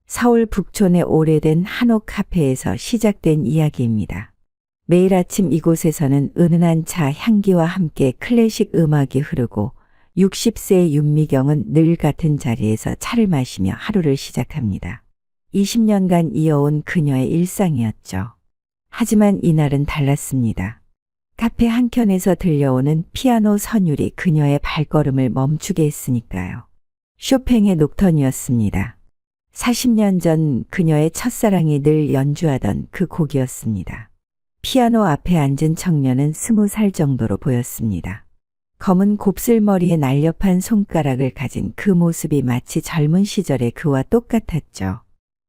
서울 북촌의 오래된 한옥 카페에서 시작된 이야기입니다. 매일 아침 이곳에서는 은은한 차 향기와 함께 클래식 음악이 흐르고 60세의 윤미경은 늘 같은 자리에서 차를 마시며 하루를 시작합니다. 20년간 이어온 그녀의 일상이었죠. 하지만 이날은 달랐습니다. 카페 한켠에서 들려오는 피아노 선율이 그녀의 발걸음을 멈추게 했으니까요. 쇼팽의 녹턴이었습니다. 40년 전 그녀의 첫사랑이 늘 연주하던 그 곡이었습니다. 피아노 앞에 앉은 청년은 20살 정도로 보였습니다. 검은 곱슬머리에 날렵한 손가락을 가진 그 모습이 마치 젊은 시절의 그와 똑같았죠.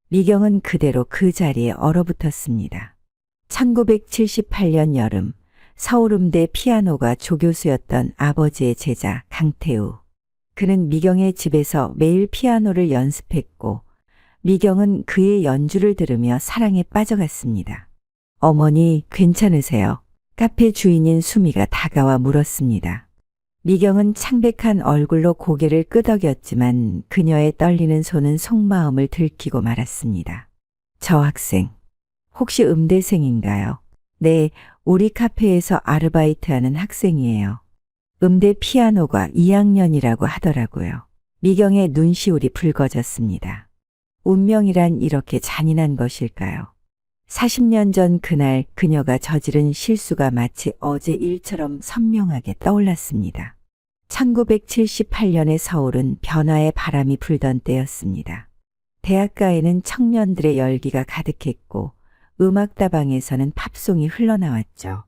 미경은 그대로 그 자리에 얼어붙었습니다. 1978년 여름, 서울음대 피아노가 조교수였던 아버지의 제자 강태우. 그는 미경의 집에서 매일 피아노를 연습했고 미경은 그의 연주를 들으며 사랑에 빠져갔습니다. 어머니, 괜찮으세요? 카페 주인인 수미가 다가와 물었습니다. 미경은 창백한 얼굴로 고개를 끄덕였지만 그녀의 떨리는 손은 속마음을 들키고 말았습니다. 저 학생, 혹시 음대생인가요? 네, 우리 카페에서 아르바이트하는 학생이에요. 음대 피아노과 2학년이라고 하더라고요. 미경의 눈시울이 붉어졌습니다. 운명이란 이렇게 잔인한 것일까요? 40년 전 그날 그녀가 저지른 실수가 마치 어제 일처럼 선명하게 떠올랐습니다. 1978년의 서울은 변화의 바람이 불던 때였습니다. 대학가에는 청년들의 열기가 가득했고 음악다방에서는 팝송이 흘러나왔죠.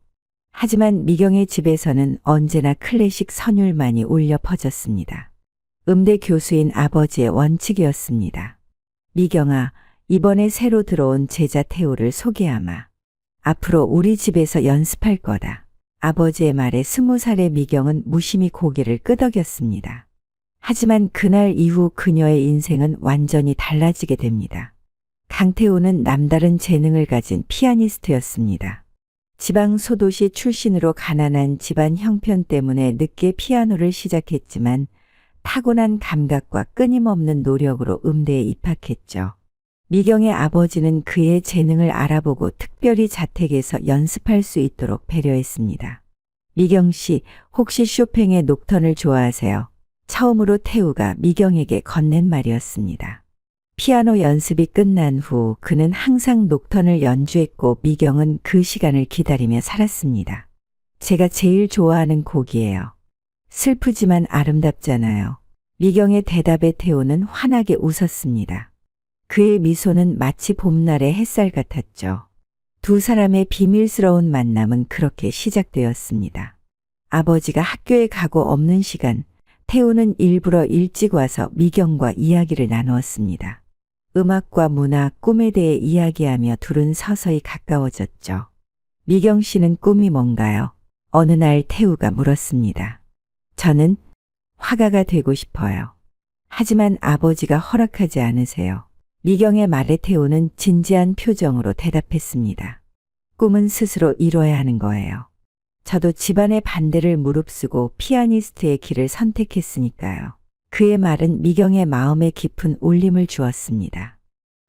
하지만 미경의 집에서는 언제나 클래식 선율만이 울려 퍼졌습니다. 음대 교수인 아버지의 원칙이었습니다. 미경아, 이번에 새로 들어온 제자 태우를 소개하마. 앞으로 우리 집에서 연습할 거다. 아버지의 말에 20살의 미경은 무심히 고개를 끄덕였습니다. 하지만 그날 이후 그녀의 인생은 완전히 달라지게 됩니다. 강태우는 남다른 재능을 가진 피아니스트였습니다. 지방 소도시 출신으로 가난한 집안 형편 때문에 늦게 피아노를 시작했지만 타고난 감각과 끊임없는 노력으로 음대에 입학했죠. 미경의 아버지는 그의 재능을 알아보고 특별히 자택에서 연습할 수 있도록 배려했습니다. 미경 씨, 혹시 쇼팽의 녹턴을 좋아하세요? 처음으로 태우가 미경에게 건넨 말이었습니다. 피아노 연습이 끝난 후 그는 항상 녹턴을 연주했고 미경은 그 시간을 기다리며 살았습니다. 제가 제일 좋아하는 곡이에요. 슬프지만 아름답잖아요. 미경의 대답에 태우는 환하게 웃었습니다. 그의 미소는 마치 봄날의 햇살 같았죠. 두 사람의 비밀스러운 만남은 그렇게 시작되었습니다. 아버지가 학교에 가고 없는 시간, 태우는 일부러 일찍 와서 미경과 이야기를 나누었습니다. 음악과 문화, 꿈에 대해 이야기하며 둘은 서서히 가까워졌죠. 미경 씨는 꿈이 뭔가요? 어느 날 태우가 물었습니다. 저는 화가가 되고 싶어요. 하지만 아버지가 허락하지 않으세요. 미경의 말에 태우는 진지한 표정으로 대답했습니다. 꿈은 스스로 이뤄야 하는 거예요. 저도 집안의 반대를 무릅쓰고 피아니스트의 길을 선택했으니까요. 그의 말은 미경의 마음에 깊은 울림을 주었습니다.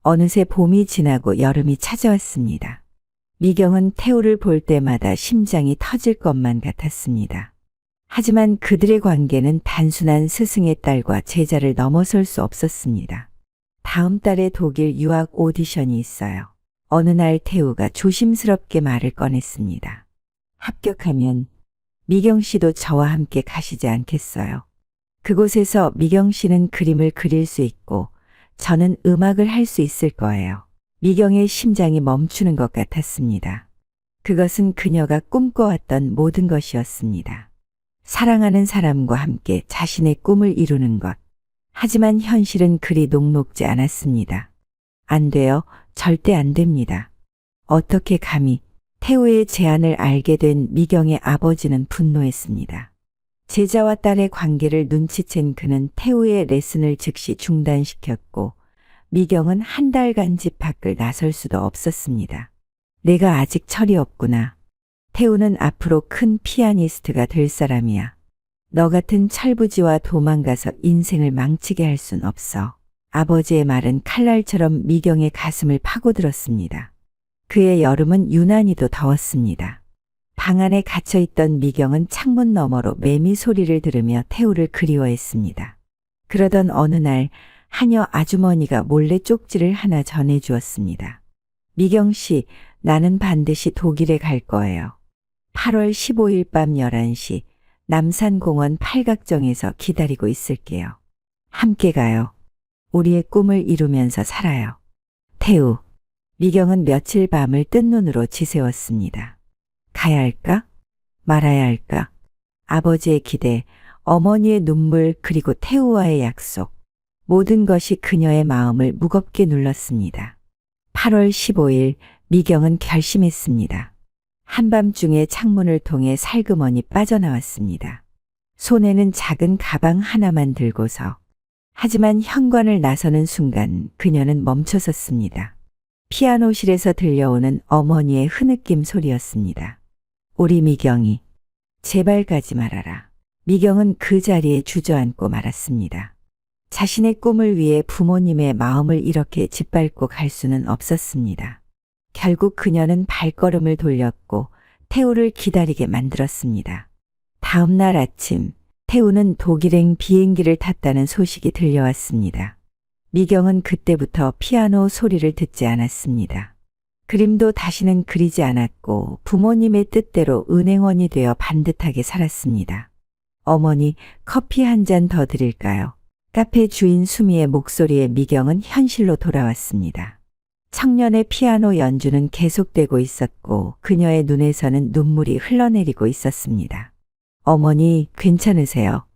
어느새 봄이 지나고 여름이 찾아왔습니다. 미경은 태우를 볼 때마다 심장이 터질 것만 같았습니다. 하지만 그들의 관계는 단순한 스승의 딸과 제자를 넘어설 수 없었습니다. 다음 달에 독일 유학 오디션이 있어요. 어느 날 태우가 조심스럽게 말을 꺼냈습니다. 합격하면 미경 씨도 저와 함께 가시지 않겠어요? 그곳에서 미경 씨는 그림을 그릴 수 있고 저는 음악을 할 수 있을 거예요. 미경의 심장이 멈추는 것 같았습니다. 그것은 그녀가 꿈꿔왔던 모든 것이었습니다. 사랑하는 사람과 함께 자신의 꿈을 이루는 것. 하지만 현실은 그리 녹록지 않았습니다. 안 돼요. 절대 안 됩니다. 어떻게 감히? 태우의 제안을 알게 된 미경의 아버지는 분노했습니다. 제자와 딸의 관계를 눈치챈 그는 태우의 레슨을 즉시 중단시켰고 미경은 한 달간 집 밖을 나설 수도 없었습니다. 내가 아직 철이 없구나. 태우는 앞으로 큰 피아니스트가 될 사람이야. 너 같은 철부지와 도망가서 인생을 망치게 할 순 없어. 아버지의 말은 칼날처럼 미경의 가슴을 파고들었습니다. 그의 여름은 유난히도 더웠습니다. 방 안에 갇혀있던 미경은 창문 너머로 매미 소리를 들으며 태우를 그리워했습니다. 그러던 어느 날 하녀 아주머니가 몰래 쪽지를 하나 전해주었습니다. 미경 씨, 나는 반드시 독일에 갈 거예요. 8월 15일 밤 11시 남산공원 팔각정에서 기다리고 있을게요. 함께 가요. 우리의 꿈을 이루면서 살아요. 태우. 미경은 며칠 밤을 뜬 눈으로 지새웠습니다. 가야 할까? 말아야 할까? 아버지의 기대, 어머니의 눈물 그리고 태우와의 약속. 모든 것이 그녀의 마음을 무겁게 눌렀습니다. 8월 15일 미경은 결심했습니다. 한밤중에 창문을 통해 살그머니 빠져나왔습니다. 손에는 작은 가방 하나만 들고서. 하지만 현관을 나서는 순간 그녀는 멈춰섰습니다. 피아노실에서 들려오는 어머니의 흐느낌 소리였습니다. 우리 미경이, 제발 가지 말아라. 미경은 그 자리에 주저앉고 말았습니다. 자신의 꿈을 위해 부모님의 마음을 이렇게 짓밟고 갈 수는 없었습니다. 결국 그녀는 발걸음을 돌렸고 태우를 기다리게 만들었습니다. 다음 날 아침, 태우는 독일행 비행기를 탔다는 소식이 들려왔습니다. 미경은 그때부터 피아노 소리를 듣지 않았습니다. 그림도 다시는 그리지 않았고 부모님의 뜻대로 은행원이 되어 반듯하게 살았습니다. 어머니, 커피 한 잔 더 드릴까요? 카페 주인 수미의 목소리에 미경은 현실로 돌아왔습니다. 청년의 피아노 연주는 계속되고 있었고 그녀의 눈에서는 눈물이 흘러내리고 있었습니다. 어머니, 괜찮으세요?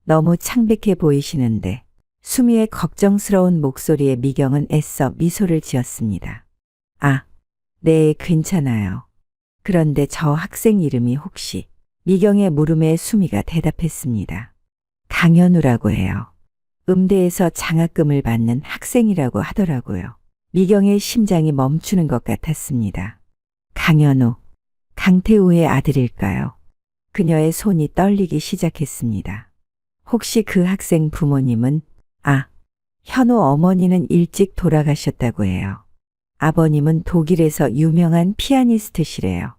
너무 창백해 보이시는데. 수미의 걱정스러운 목소리에 미경은 애써 미소를 지었습니다. 아, 네, 괜찮아요. 그런데 저 학생 이름이 혹시? 미경의 물음에 수미가 대답했습니다. 강현우라고 해요. 음대에서 장학금을 받는 학생이라고 하더라고요. 미경의 심장이 멈추는 것 같았습니다. 강현우, 강태우의 아들일까요? 그녀의 손이 떨리기 시작했습니다. 혹시 그 학생 부모님은? 아, 현우 어머니는 일찍 돌아가셨다고 해요. 아버님은 독일에서 유명한 피아니스트시래요.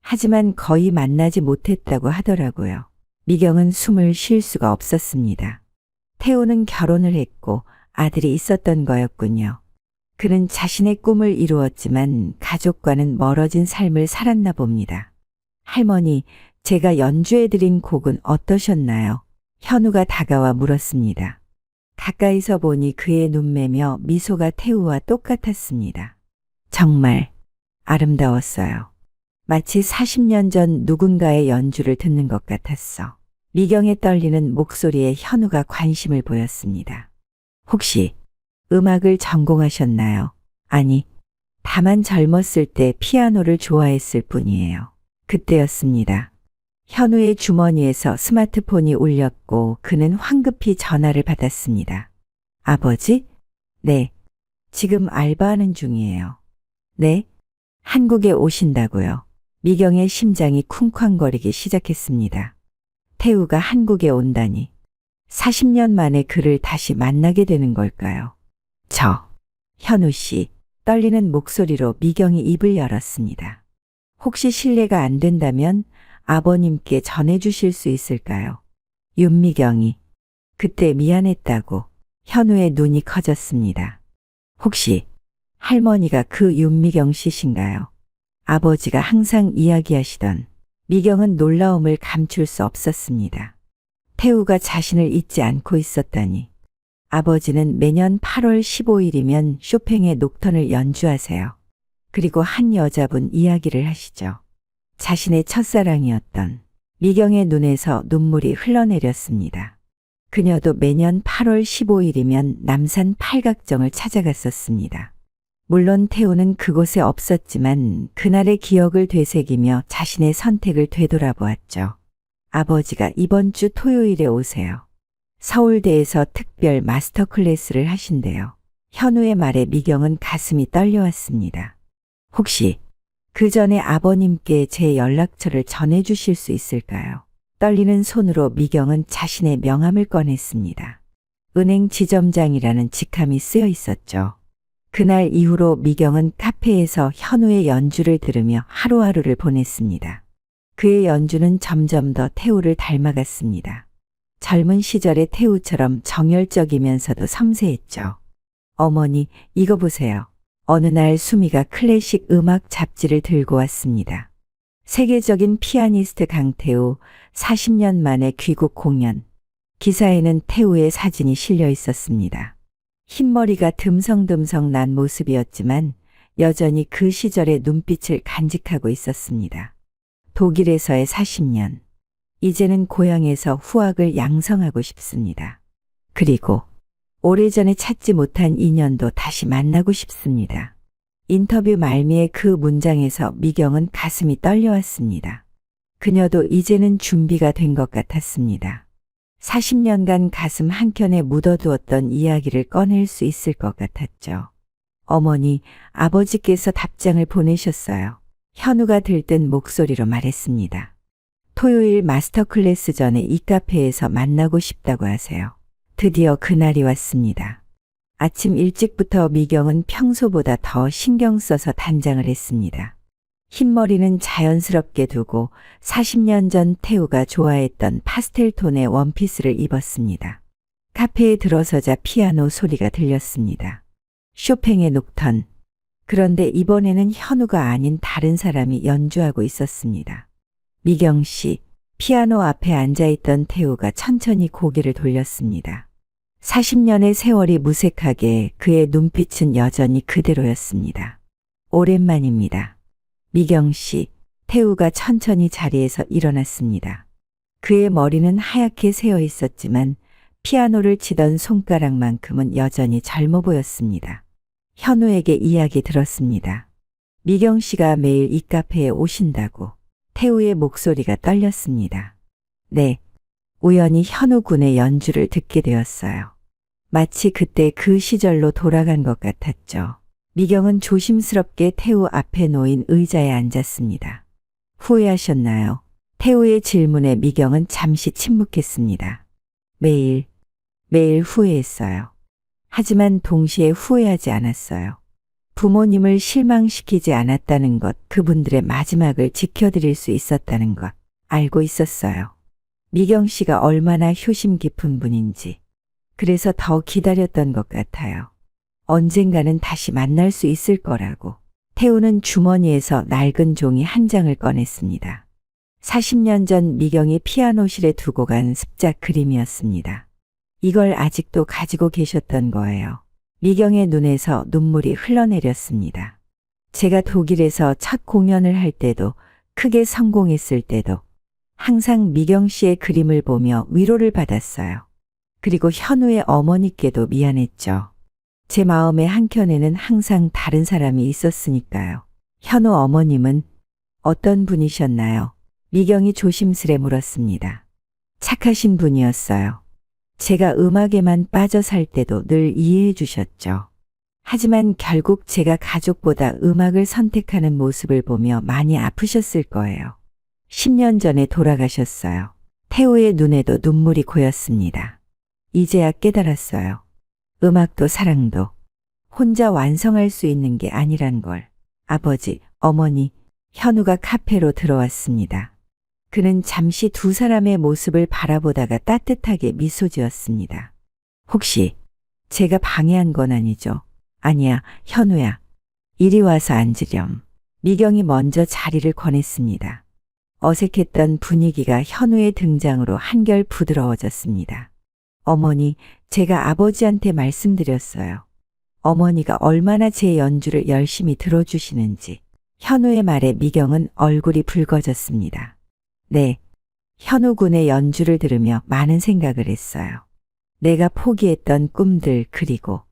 하지만 거의 만나지 못했다고 하더라고요. 미경은 숨을 쉴 수가 없었습니다. 태우는 결혼을 했고 아들이 있었던 거였군요. 그는 자신의 꿈을 이루었지만 가족과는 멀어진 삶을 살았나 봅니다. 할머니, 제가 연주해드린 곡은 어떠셨나요? 현우가 다가와 물었습니다. 가까이서 보니 그의 눈매며 미소가 태우와 똑같았습니다. 정말 아름다웠어요. 마치 40년 전 누군가의 연주를 듣는 것 같았어. 미경의 떨리는 목소리에 현우가 관심을 보였습니다. 혹시 음악을 전공하셨나요? 아니, 다만 젊었을 때 피아노를 좋아했을 뿐이에요. 그때였습니다. 현우의 주머니에서 스마트폰이 울렸고 그는 황급히 전화를 받았습니다. 아버지? 네. 지금 알바하는 중이에요. 네? 한국에 오신다고요. 미경의 심장이 쿵쾅거리기 시작했습니다. 태우가 한국에 온다니. 40년 만에 그를 다시 만나게 되는 걸까요? 현우 씨, 떨리는 목소리로 미경이 입을 열었습니다. 혹시 실례가 안 된다면 아버님께 전해주실 수 있을까요? 윤미경이. 그때 미안했다고. 현우의 눈이 커졌습니다. 혹시 할머니가 그 윤미경 씨신가요? 아버지가 항상 이야기하시던. 미경은 놀라움을 감출 수 없었습니다. 태우가 자신을 잊지 않고 있었다니. 아버지는 매년 8월 15일이면 쇼팽의 녹턴을 연주하세요. 그리고 한 여자분 이야기를 하시죠. 자신의 첫사랑이었던. 미경의 눈에서 눈물이 흘러내렸습니다. 그녀도 매년 8월 15일이면 남산 팔각정을 찾아갔었습니다. 물론 태우는 그곳에 없었지만 그날의 기억을 되새기며 자신의 선택을 되돌아보았죠. 아버지가 이번 주 토요일에 오세요. 서울대에서 특별 마스터 클래스를 하신대요. 현우의 말에 미경은 가슴이 떨려왔습니다. 혹시 그 전에 아버님께 제 연락처를 전해주실 수 있을까요? 떨리는 손으로 미경은 자신의 명함을 꺼냈습니다. 은행 지점장이라는 직함이 쓰여 있었죠. 그날 이후로 미경은 카페에서 현우의 연주를 들으며 하루하루를 보냈습니다. 그의 연주는 점점 더 태우를 닮아갔습니다. 젊은 시절의 태우처럼 정열적이면서도 섬세했죠. 어머니, 이거 보세요. 어느 날 수미가 클래식 음악 잡지를 들고 왔습니다. 세계적인 피아니스트 강태우 40년 만에 귀국 공연. 기사에는 태우의 사진이 실려 있었습니다. 흰머리가 듬성듬성 난 모습이었지만 여전히 그 시절의 눈빛을 간직하고 있었습니다. 독일에서의 40년. 이제는 고향에서 후학을 양성하고 싶습니다. 그리고 오래전에 찾지 못한 인연도 다시 만나고 싶습니다. 인터뷰 말미에 그 문장에서 미경은 가슴이 떨려왔습니다. 그녀도 이제는 준비가 된 것 같았습니다. 40년간 가슴 한켠에 묻어두었던 이야기를 꺼낼 수 있을 것 같았죠. 어머니, 아버지께서 답장을 보내셨어요. 현우가 들뜬 목소리로 말했습니다. 토요일 마스터 클래스 전에 이 카페에서 만나고 싶다고 하세요. 드디어 그날이 왔습니다. 아침 일찍부터 미경은 평소보다 더 신경 써서 단장을 했습니다. 흰머리는 자연스럽게 두고 40년 전 태우가 좋아했던 파스텔 톤의 원피스를 입었습니다. 카페에 들어서자 피아노 소리가 들렸습니다. 쇼팽의 녹턴. 그런데 이번에는 현우가 아닌 다른 사람이 연주하고 있었습니다. 미경 씨, 피아노 앞에 앉아있던 태우가 천천히 고개를 돌렸습니다. 40년의 세월이 무색하게 그의 눈빛은 여전히 그대로였습니다. 오랜만입니다. 미경 씨, 태우가 천천히 자리에서 일어났습니다. 그의 머리는 하얗게 새어 있었지만 피아노를 치던 손가락만큼은 여전히 젊어 보였습니다. 현우에게 이야기 들었습니다. 미경 씨가 매일 이 카페에 오신다고. 태우의 목소리가 떨렸습니다. 네, 우연히 현우 군의 연주를 듣게 되었어요. 마치 그때 그 시절로 돌아간 것 같았죠. 미경은 조심스럽게 태우 앞에 놓인 의자에 앉았습니다. 후회하셨나요? 태우의 질문에 미경은 잠시 침묵했습니다. 매일 후회했어요. 하지만 동시에 후회하지 않았어요. 부모님을 실망시키지 않았다는 것, 그분들의 마지막을 지켜드릴 수 있었다는 것, 알고 있었어요. 미경 씨가 얼마나 효심 깊은 분인지. 그래서 더 기다렸던 것 같아요. 언젠가는 다시 만날 수 있을 거라고. 태우는 주머니에서 낡은 종이 한 장을 꺼냈습니다. 40년 전 미경이 피아노실에 두고 간 습작 그림이었습니다. 이걸 아직도 가지고 계셨던 거예요. 미경의 눈에서 눈물이 흘러내렸습니다. 제가 독일에서 첫 공연을 할 때도, 크게 성공했을 때도 항상 미경 씨의 그림을 보며 위로를 받았어요. 그리고 현우의 어머니께도 미안했죠. 제 마음의 한켠에는 항상 다른 사람이 있었으니까요. 현우 어머님은 어떤 분이셨나요? 미경이 조심스레 물었습니다. 착하신 분이었어요. 제가 음악에만 빠져 살 때도 늘 이해해 주셨죠. 하지만 결국 제가 가족보다 음악을 선택하는 모습을 보며 많이 아프셨을 거예요. 10년 전에 돌아가셨어요. 태우의 눈에도 눈물이 고였습니다. 이제야 깨달았어요. 음악도 사랑도 혼자 완성할 수 있는 게 아니란 걸. 아버지, 어머니, 현우가 카페로 들어왔습니다. 그는 잠시 두 사람의 모습을 바라보다가 따뜻하게 미소 지었습니다. 혹시 제가 방해한 건 아니죠? 아니야, 현우야. 이리 와서 앉으렴. 미경이 먼저 자리를 권했습니다. 어색했던 분위기가 현우의 등장으로 한결 부드러워졌습니다. 어머니, 제가 아버지한테 말씀드렸어요. 어머니가 얼마나 제 연주를 열심히 들어주시는지. 현우의 말에 미경은 얼굴이 붉어졌습니다. 네, 현우 군의 연주를 들으며 많은 생각을 했어요. 내가 포기했던 꿈들, 그리고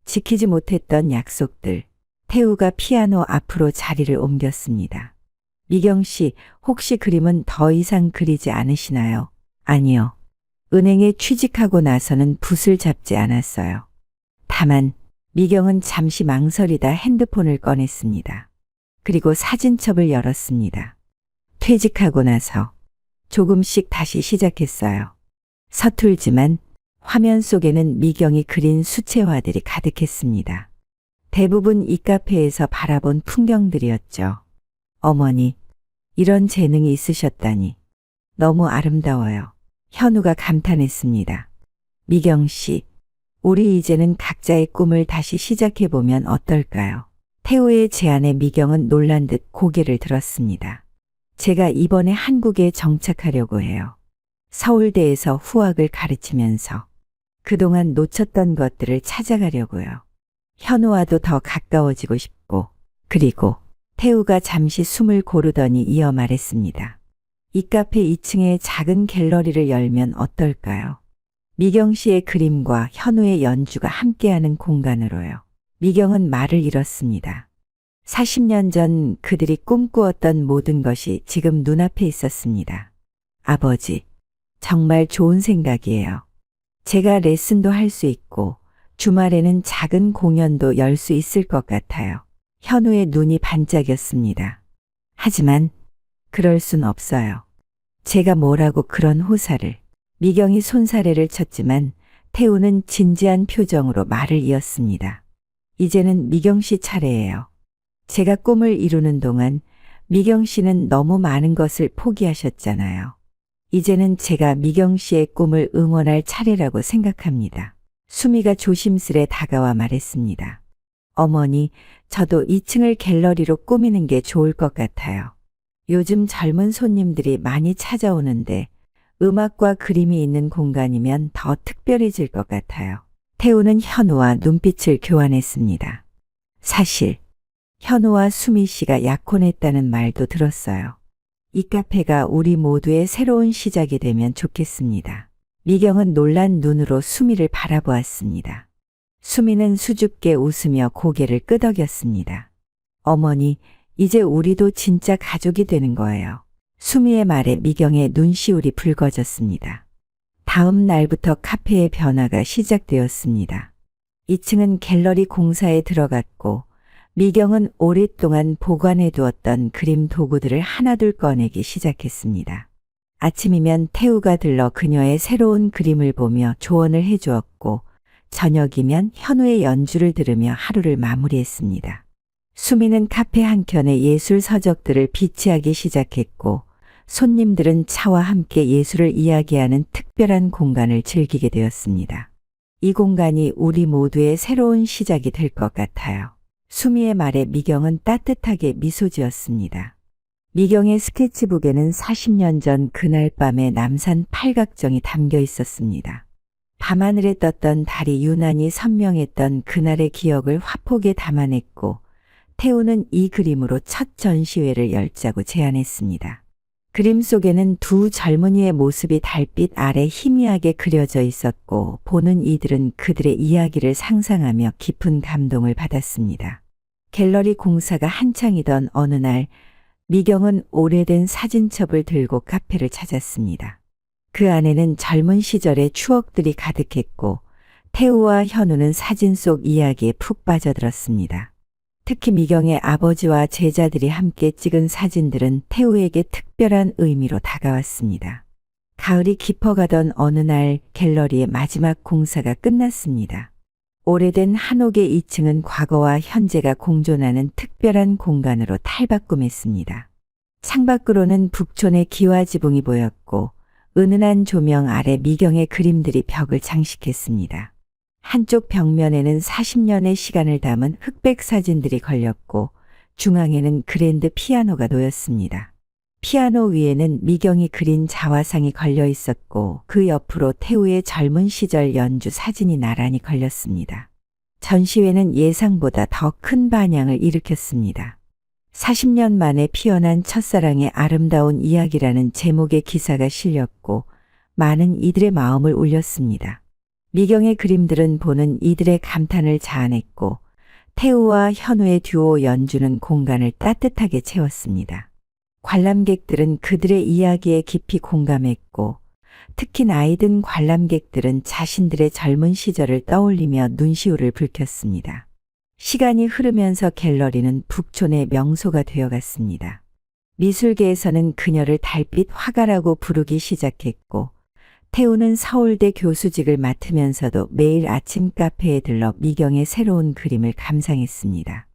지키지 못했던 약속들. 태우가 피아노 앞으로 자리를 옮겼습니다. 미경 씨, 혹시 그림은 더 이상 그리지 않으시나요? 아니요. 은행에 취직하고 나서는 붓을 잡지 않았어요. 다만 미경은 잠시 망설이다 핸드폰을 꺼냈습니다. 그리고 사진첩을 열었습니다. 퇴직하고 나서 조금씩 다시 시작했어요. 서툴지만 화면 속에는 미경이 그린 수채화들이 가득했습니다. 대부분 이 카페에서 바라본 풍경들이었죠. 어머니, 이런 재능이 있으셨다니. 너무 아름다워요. 현우가 감탄했습니다. 미경 씨, 우리 이제는 각자의 꿈을 다시 시작해보면 어떨까요? 태우의 제안에 미경은 놀란 듯 고개를 들었습니다. 제가 이번에 한국에 정착하려고 해요. 서울대에서 후학을 가르치면서 그동안 놓쳤던 것들을 찾아가려고요. 현우와도 더 가까워지고 싶고, 그리고 태우가 잠시 숨을 고르더니 이어 말했습니다. 이 카페 2층에 작은 갤러리를 열면 어떨까요? 미경 씨의 그림과 현우의 연주가 함께하는 공간으로요. 미경은 말을 잃었습니다. 40년 전 그들이 꿈꾸었던 모든 것이 지금 눈앞에 있었습니다. 아버지, 정말 좋은 생각이에요. 제가 레슨도 할 수 있고 주말에는 작은 공연도 열 수 있을 것 같아요. 현우의 눈이 반짝였습니다. 하지만 그럴 순 없어요. 제가 뭐라고 그런 호사를. 미경이 손사래를 쳤지만 태우는 진지한 표정으로 말을 이었습니다. 이제는 미경 씨 차례예요. 제가 꿈을 이루는 동안 미경 씨는 너무 많은 것을 포기하셨잖아요. 이제는 제가 미경 씨의 꿈을 응원할 차례라고 생각합니다. 수미가 조심스레 다가와 말했습니다. 어머니, 저도 2층을 갤러리로 꾸미는 게 좋을 것 같아요. 요즘 젊은 손님들이 많이 찾아오는데 음악과 그림이 있는 공간이면 더 특별해질 것 같아요. 태우는 현우와 눈빛을 교환했습니다. 사실 현우와 수미 씨가 약혼했다는 말도 들었어요. 이 카페가 우리 모두의 새로운 시작이 되면 좋겠습니다. 미경은 놀란 눈으로 수미를 바라보았습니다. 수미는 수줍게 웃으며 고개를 끄덕였습니다. 어머니, 이제 우리도 진짜 가족이 되는 거예요. 수미의 말에 미경의 눈시울이 붉어졌습니다. 다음 날부터 카페의 변화가 시작되었습니다. 2층은 갤러리 공사에 들어갔고 미경은 오랫동안 보관해 두었던 그림 도구들을 하나둘 꺼내기 시작했습니다. 아침이면 태우가 들러 그녀의 새로운 그림을 보며 조언을 해주었고 저녁이면 현우의 연주를 들으며 하루를 마무리했습니다. 수미는 카페 한켠에 예술 서적들을 비치하기 시작했고 손님들은 차와 함께 예술을 이야기하는 특별한 공간을 즐기게 되었습니다. 이 공간이 우리 모두의 새로운 시작이 될 것 같아요. 수미의 말에 미경은 따뜻하게 미소 지었습니다. 미경의 스케치북에는 40년 전 그날 밤의 남산 팔각정이 담겨 있었습니다. 밤하늘에 떴던 달이 유난히 선명했던 그날의 기억을 화폭에 담아냈고 태우는 이 그림으로 첫 전시회를 열자고 제안했습니다. 그림 속에는 두 젊은이의 모습이 달빛 아래 희미하게 그려져 있었고 보는 이들은 그들의 이야기를 상상하며 깊은 감동을 받았습니다. 갤러리 공사가 한창이던 어느 날 미경은 오래된 사진첩을 들고 카페를 찾았습니다. 그 안에는 젊은 시절의 추억들이 가득했고 태우와 현우는 사진 속 이야기에 푹 빠져들었습니다. 특히 미경의 아버지와 제자들이 함께 찍은 사진들은 태우에게 특별한 의미로 다가왔습니다. 가을이 깊어가던 어느 날 갤러리의 마지막 공사가 끝났습니다. 오래된 한옥의 2층은 과거와 현재가 공존하는 특별한 공간으로 탈바꿈했습니다. 창밖으로는 북촌의 기와지붕이 보였고 은은한 조명 아래 미경의 그림들이 벽을 장식했습니다. 한쪽 벽면에는 40년의 시간을 담은 흑백 사진들이 걸렸고 중앙에는 그랜드 피아노가 놓였습니다. 피아노 위에는 미경이 그린 자화상이 걸려 있었고 그 옆으로 태우의 젊은 시절 연주 사진이 나란히 걸렸습니다. 전시회는 예상보다 더 큰 반향을 일으켰습니다. 40년 만에 피어난 첫사랑의 아름다운 이야기라는 제목의 기사가 실렸고 많은 이들의 마음을 울렸습니다. 미경의 그림들은 보는 이들의 감탄을 자아냈고 태우와 현우의 듀오 연주는 공간을 따뜻하게 채웠습니다. 관람객들은 그들의 이야기에 깊이 공감했고 특히 나이 든 관람객들은 자신들의 젊은 시절을 떠올리며 눈시울을 붉혔습니다. 시간이 흐르면서 갤러리는 북촌의 명소가 되어갔습니다. 미술계에서는 그녀를 달빛 화가라고 부르기 시작했고 태우는 서울대 교수직을 맡으면서도 매일 아침 카페에 들러 미경의 새로운 그림을 감상했습니다.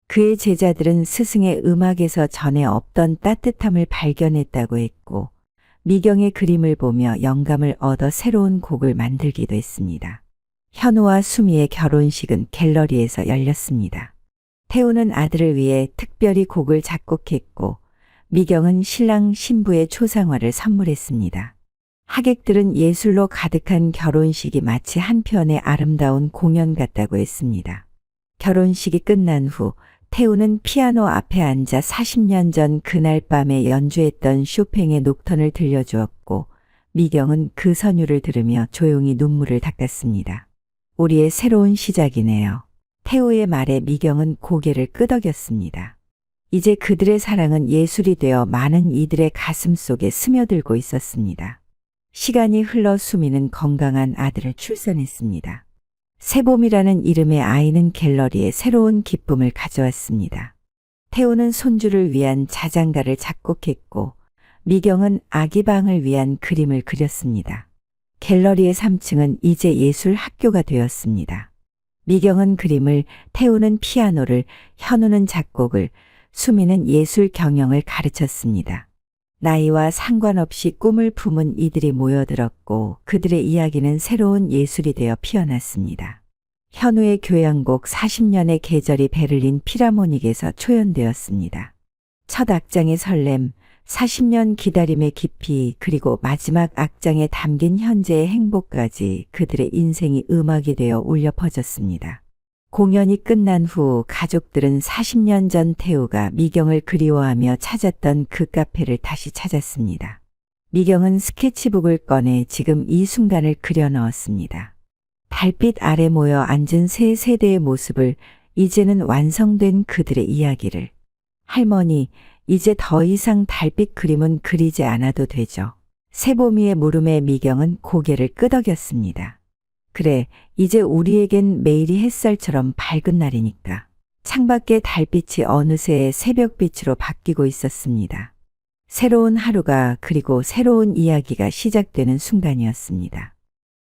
그의 제자들은 스승의 음악에서 전에 없던 따뜻함을 발견했다고 했고, 미경의 그림을 보며 영감을 얻어 새로운 곡을 만들기도 했습니다. 현우와 수미의 결혼식은 갤러리에서 열렸습니다. 태우는 아들을 위해 특별히 곡을 작곡했고, 미경은 신랑 신부의 초상화를 선물했습니다. 하객들은 예술로 가득한 결혼식이 마치 한편의 아름다운 공연 같다고 했습니다. 결혼식이 끝난 후 태우는 피아노 앞에 앉아 40년 전 그날 밤에 연주했던 쇼팽의 녹턴을 들려주었고, 미경은 그 선율을 들으며 조용히 눈물을 닦았습니다. 우리의 새로운 시작이네요. 태우의 말에 미경은 고개를 끄덕였습니다. 이제 그들의 사랑은 예술이 되어 많은 이들의 가슴 속에 스며들고 있었습니다. 시간이 흘러 수미는 건강한 아들을 출산했습니다. 새봄이라는 이름의 아이는 갤러리에 새로운 기쁨을 가져왔습니다. 태우는 손주를 위한 자장가를 작곡했고, 미경은 아기 방을 위한 그림을 그렸습니다. 갤러리의 3층은 이제 예술 학교가 되었습니다. 미경은 그림을, 태우는 피아노를, 현우는 작곡을, 수미는 예술 경영을 가르쳤습니다. 나이와 상관없이 꿈을 품은 이들이 모여들었고, 그들의 이야기는 새로운 예술이 되어 피어났습니다. 현우의 교향곡 40년의 계절이 베를린 필하모닉에서 초연되었습니다. 첫 악장의 설렘, 40년 기다림의 깊이, 그리고 마지막 악장에 담긴 현재의 행복까지 그들의 인생이 음악이 되어 울려 퍼졌습니다. 공연이 끝난 후 가족들은 40년 전 태우가 미경을 그리워하며 찾았던 그 카페를 다시 찾았습니다. 미경은 스케치북을 꺼내 지금 이 순간을 그려 넣었습니다. 달빛 아래 모여 앉은 세 세대의 모습을, 이제는 완성된 그들의 이야기를. 할머니, 이제 더 이상 달빛 그림은 그리지 않아도 되죠. 새봄이의 물음에 미경은 고개를 끄덕였습니다. 그래, 이제 우리에겐 매일이 햇살처럼 밝은 날이니까. 창밖의 달빛이 어느새 새벽빛으로 바뀌고 있었습니다. 새로운 하루가, 그리고 새로운 이야기가 시작되는 순간이었습니다.